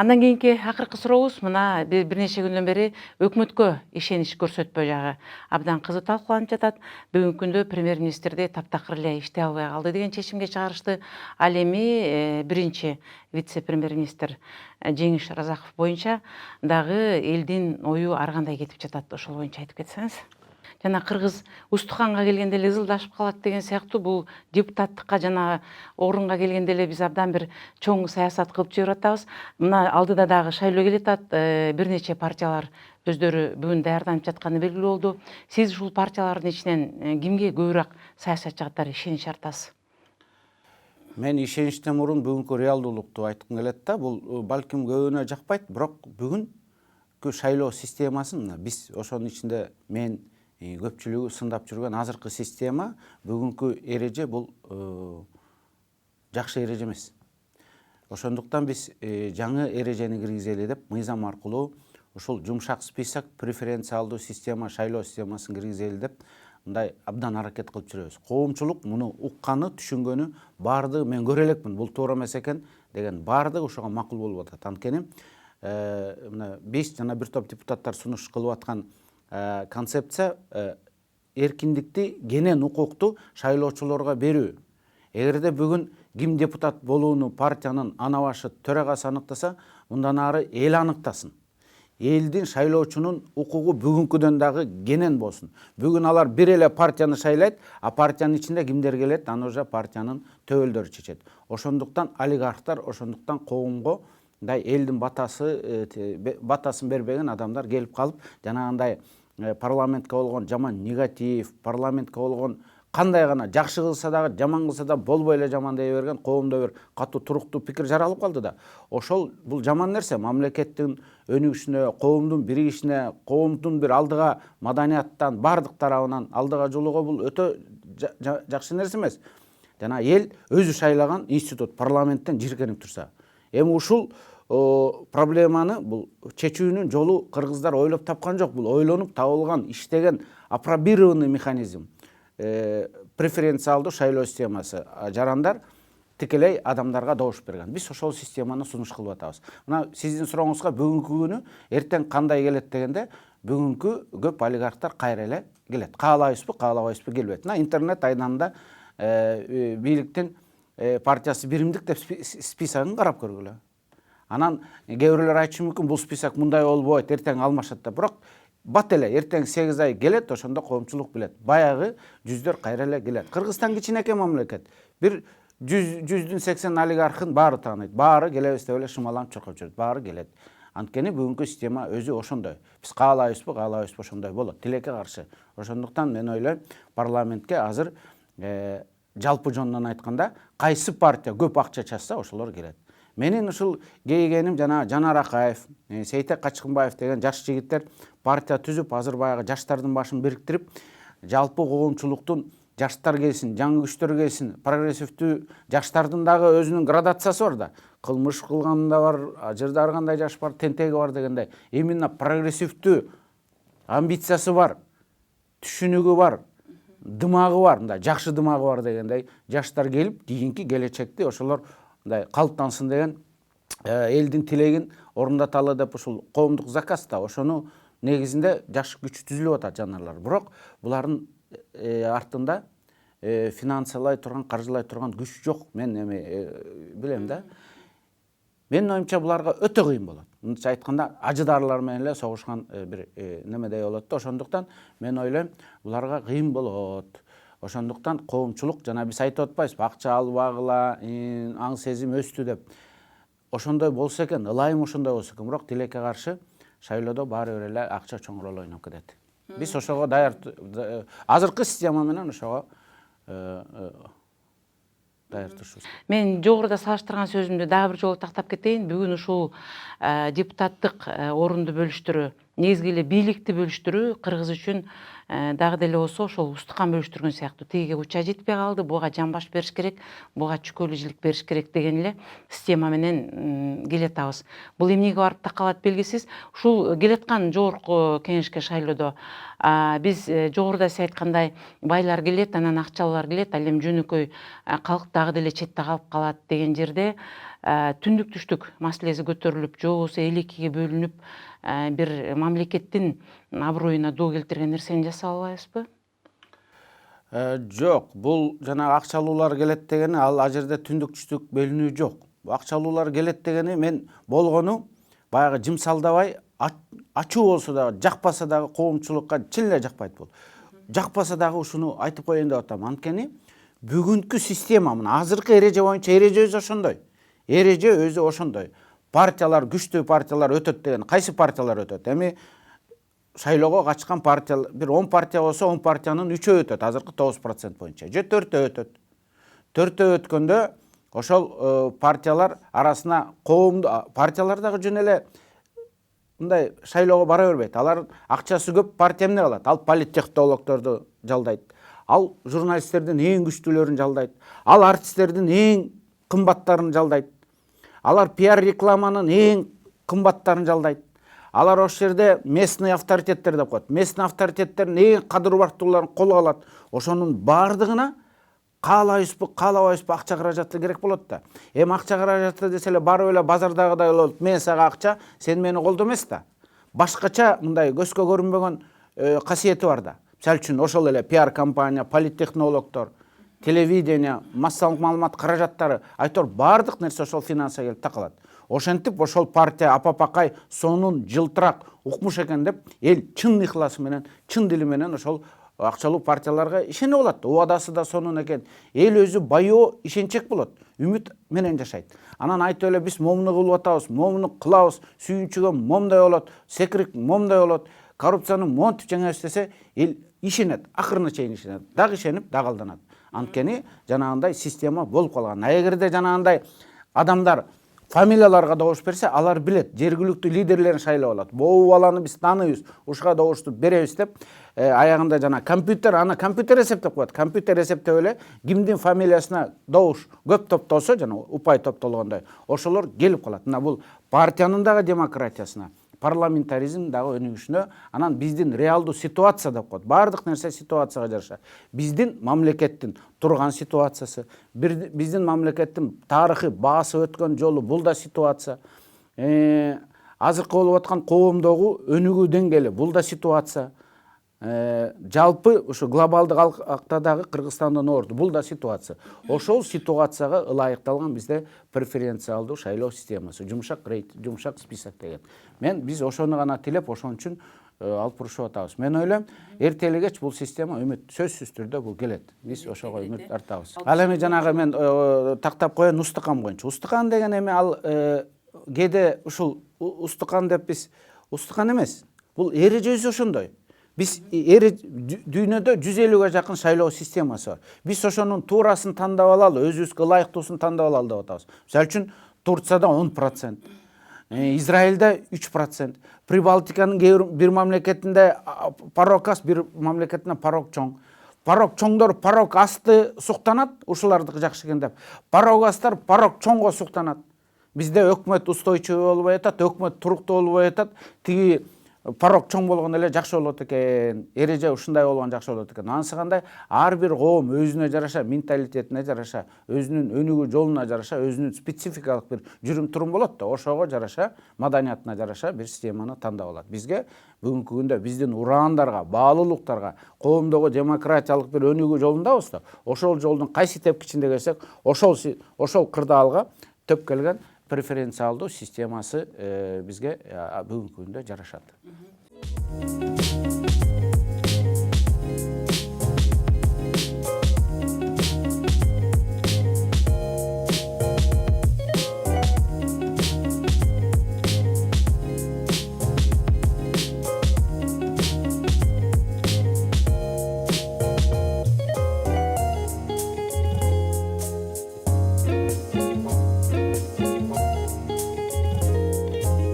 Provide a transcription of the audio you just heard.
Андан кийинки акыркы сурообуз мына бир нече күндөн бери өкмөткө ишенич көрсөтпөө жагы абдан кызуу талкууланып жатат. Бүгүнкү күндө премьер-министрди таптакыр эле иштей албай калды деген чечимге чыгарышты. Ал эми биринчи вице-премьер-министр Жеңиш Разаков боюнча дагы элдин ою ар кандай кетип жатат. Ошол боюнча айтып кетсеңиз. Жана кыргыз устуханга келгенде эле ызылдашып калат деген сыяктуу бул депутаттыкка жана орунга келгенде эле биз абдан бир чоң саясат кылып жиберип атабыз. Мына алдыда дагы шайлоо келе атат. Бир нече партиялар өздөрү бүгүн даярданып жатканы белгилүү болду. Сиз ушул партиялардын ичинен кимге көбүрөөк саясатчы катары ишенич артасыз? Мен ишеничтен мурун бүгүнкү реалдуулукту айткым келет да. Бул балким көбүнө жакпайт, бирок бүгүнкү шайлоо системасын биз ошонун ичинде мен көпчүлүгү сындап жүргөн азыркы система бүгүнкү эреже бул жакшы эреже эмес. Ошондуктан биз жаңы эрежени киргизели деп мыйзам аркылуу ушул жумшак список преференциалдуу система шайлоо системасын киргизели деп мындай абдан аракет кылып жүрөбүз. Коомчулук муну укканы, түшүнгөнү баардыгы мен көрө элекмин, бул туура эмес экен деген баардыгы ошого макул болуп атат. Анткени мына биз жана бир топ депутаттар сунуш кылып аткан концепция эркиндикти, кенен укукту шайлоочуларга берүү. Эгерде бүгүн ким депутат болууну партиянын ана башы төрагасы аныктаса, мындан ары эл аныктасын. Элдин шайлоочунун укугу бүгүнкүдөн дагы кенен болсун. Бүгүн алар бир эле партияны шайлайт, а партиянын ичинде кимдер келет, аны уже партиянын төбөлдөрү чечет. Ошондуктан олигархтар, ошондуктан коомго мындай элдин батасын бербеген адамдар келип калып, жанагындай парламентке болгон жаман негатив, парламентке болгон кандай гана жакшы кылса дагы, жаман кылса да болбой эле жаман дей берген коомдо бир катуу туруктуу пикир жаралып калды да. Ошол бул жаман нерсе. Мамлекеттин өнүгүшүнө, коомдун биригишине, коомдун бир алдыга маданияттан баардык тарабынан алдыга жылууга бул өтө жакшы нерсе эмес. Жана эл өзү шайлаган институт парламенттен жиркенип турса. Эми ушул проблеманы бул чечүүнүн жолу кыргыздар ойлоп тапкан жок. Бул ойлонуп табылган, иштеген апробированный механизм. Преференциалдуу шайлоо системасы. Жарандар тикелей адамдарга добуш берген. Биз ошол системаны сунуш кылып атабыз. Мына сиздин сурооңузга бүгүнкү күнү эртең кандай келет дегенде, бүгүнкү көп олигархтар кайра эле келет. Каалайбызбы, каалабайбызбы келбейт. Мына интернет айнамында бийликтин партиясы биримдик деп списогун карап көргүлө. Анан кээ бирлер айтышы мүмкүн, бул список мындай болбойт, эртең алмашат деп. Бирок бат эле эртең 8 ай келет, ошондо коомчулук билет. Баягы жүздөр кайра эле келет. Кыргызстан кичинекей мамлекет. Бир 100дүн 80 олигархын баары тааныйт. Баары келебиз деп эле шымаланып чуркап жүрөт. Баары келет. Анткени бүгүнкү система өзү ошондой. Биз каалайбызбы, каалабайбызбы ошондой болот. Тилекке каршы. Ошондуктан мен ойлойм, парламентке азыр жалпы жонунан айтканда, кайсы партия көп акча чачса, ошолор келет. Менин ушул кейгеним жана Жанар Акаев, Сейтек Качкынбаев деген жаш жигиттер партия түзүп, азыр баягы жаштардын башын бириктирип, жалпы коомчулуктун жаштар келсин, жаңы күчтөр келсин, прогрессивдүү жаштардын дагы өзүнүн градациясы бар да. Кылмыш кылган да бар, ажырда ар кандай жаш бар, тентеги бар дегендей. Именно прогрессивдүү амбициясы бар, түшүнүгү бар, дымагы бар, мындай жакшы дымагы бар дегендей жаштар келип, кийинки келечекти ошолор мындай калыптансын деген элдин тилегин орундаталы деп ушул коомдук заказ да. Ошону негизинде жаш күч түзүлүп атат жанарлар. Бирок булардын артында финансылай турган, каржылай турган күч жок. Мен билем да. Менин оюмча буларга өтө кыйын болот. Мындайча айтканда, ажыдарлар менен эле согушкан бир немедей болот да. Ошондуктан мен ойлойм, буларга кыйын болот. Ошондуктан коомчулук жана биз айтып атпайбызбы, акча албагыла, аң сезим өстү деп. Ошондой болсо экен, ылайым ошондой болсо экен, бирок тилекке каршы шайлоодо баары бир эле акча чоң роль ойноп кетет. Биз ошого даяр, азыркы система менен ошого даяр турушубуз. Мен жогоруда салыштырган сөзүмдү дагы бир жолу тактап кетейин. Бүгүн ушул депутаттык орунду бөлүштүрүү, негизги эле бийликти бөлүштүрүү кыргыз үчүн дагы деле болсо ошол устукан бөлүштүргөн сыяктуу тигиге уча жетпей калды, буга жамбаш бериш керек, буга чүкөлүү жилик бериш керек деген эле система менен келатабыз. Бул эмнеге барып такалат белгисиз. Ушул келаткан жогорку кеңешке шайлоодо биз жогоруда сиз айткандай байлар келет, анан акчалуулар келет, ал эми жөнөкөй калк дагы деле четте калып калат деген жерде түндүк түштүк маселеси көтөрүлүп, же болбосо эл экиге бөлүнүп бир мамлекеттин аброюна доо келтирген нерсени жасап албайбызбы? Жок, бул жанагы акчалуулар келет дегени ал жерде түндүк түштүк бөлүнүү жок. Акчалуулар келет дегени мен болгону баягы жымсалдабай ачуу болсо дагы жакпаса дагы коомчулукка чын эле жакпайт бул. Жакпаса дагы ушуну айтып коеюн деп атам. Анткени бүгүнкү система мына азыркы эреже боюнча эреже өзү ошондой. Эреже өзү ошондой. Партиялар, күчтүү партиялар өтөт деген. Кайсы партиялар өтөт? Эми шайлоого качкан партия бир 10 партия болсо 10 партиянын 3-өө өтөт азыркы 9% боюнча. Же 4-өө өтөт. 4-өө өткөндө ошол партиялар арасына партиялар дагы жөн эле мындай шайлоого бара бербейт. Алар акчасы көп партия эмне кылат? Ал политтехнологдорду жалдайт. Ал журналисттердин эң күчтүүлөрүн жалдайт. Ал артисттердин эң кымбаттарын жалдайт. Алар пиар рекламанын эң кымбаттарын жалдайт. Алар ошол жерде местный авторитеттер деп коет. Местный авторитеттердин эң кадыр бартууларын колго алат. Ошонун баардыгына каалайбызбы, каалабайбызбы акча каражаты керек болот да. Эми акча каражаты десе эле барып эле базардагыдай болот. Мен сага акча, сен мени колдо эмес да. Башкача мындай көзгө көрүнбөгөн касиети бар да. Мисалы үчүн ошол эле пиар компания, политтехнологдор, телевидение, массалык маалымат каражаттары, айтор баардык нерсе ошол финансага келип такалат. Ошентип ошол партия апапакай сонун жылтырак укмуш экен деп эл чын ыхласы менен, чын дили менен ошол акчалуу партияларга ишенип алат. Убадасы да сонун экен. Эл өзү байоо ишенчек болот. Үмүт менен жашайт. Анан айтып эле биз момуну кылып атабыз, момуну кылабыз, сүйүнчүгө момундай болот, секирик момундай болот, коррупцияны монтип жеңебиз десе, эл ишенет, акырына чейин ишенет. Дагы ишенип, дагы алданат. Анткени жанагындай система болуп калган. Эгерде жанагындай адамдар фамилияларга добуш берсе, алар билет, жергиликтүү лидерлерин шайлап алат. Бул баланы биз тааныйбыз, ушуга добушту беребиз деп, аягында жана компьютер, аны компьютер эсептеп коет. Компьютер эсептеп эле кимдин фамилиясына добуш көп топтолсо, жана упай топтолгондой, ошолор келип калат. Мына бул партиянын дагы демократиясына, парламентаризм дагы өнүгүшүнө, анан биздин реалдуу ситуация деп коет. Баардык нерсе ситуацияга жараша. Биздин мамлекеттин турган ситуациясы, биздин мамлекеттин тарыхый баасы өткөн жолу, бул да ситуация. Азыркы болуп аткан коомдогу өнүгүү деңгээли, бул да ситуация. Жалпы ушу глобалдык актадагы Кыргызстандын орду, бул да ситуация. Ошол ситуацияга ылайыкталган бизде преференциалдуу шайлоо системасы, жумшак рейт, жумшак список деген. Биз ошону гана тилеп, ошон үчүн алып урушуп атабыз. Мен ойлойм, эрте эле кеч бул система үмүт сөзсүз түрдө бул келет. Биз ошого үмүт артабыз. Ал эми жанагы мен тактап коеюн Устукан боюнча. Устукан деген эми ал кээде ушул Устукан деп биз Устукан эмес. Бул эрежеси ошондой. Биз дүйнөдө 150ге жакын шайлоо системасы бар. Биз ошонун туурасын тандап алалы, өзүбүзгө ылайыктуусун тандап алалы деп атабыз. Мисалы үчүн Турцияда 10%, Израилде 3%, Прибалтиканын бир мамлекетинде порог аз, бир мамлекетинде порог чоң. Порог чоңдор порог асты суктанат, ушулардыкы жакшы экен деп. Порог астар порог чоңго суктанат. Бизде өкмөт устойчивый болбой атат, өкмөт туруктуу болбой атат. Тиги порог чоң болгон эле жакшы болот экен. Эреже ушундай болгон жакшы болот экен. Анысы кандай? Ар бир коом өзүнө жараша, менталитетине жараша, өзүнүн өнүгүү жолуна жараша, өзүнүн спецификалык бир жүрүм турум болот да. Ошого жараша, маданиятына жараша бир системаны тандап алат. Бизге бүгүнкү күндө биздин ураандарга, баалуулуктарга, коомдогу демократиялык бир өнүгүү жолундабыз да. Ошол жолдун кайсы тепкичинде келсек, ошол кырдаалга төп келген преференциалдуу системасы бизге бүгүнкү күндө жарашат.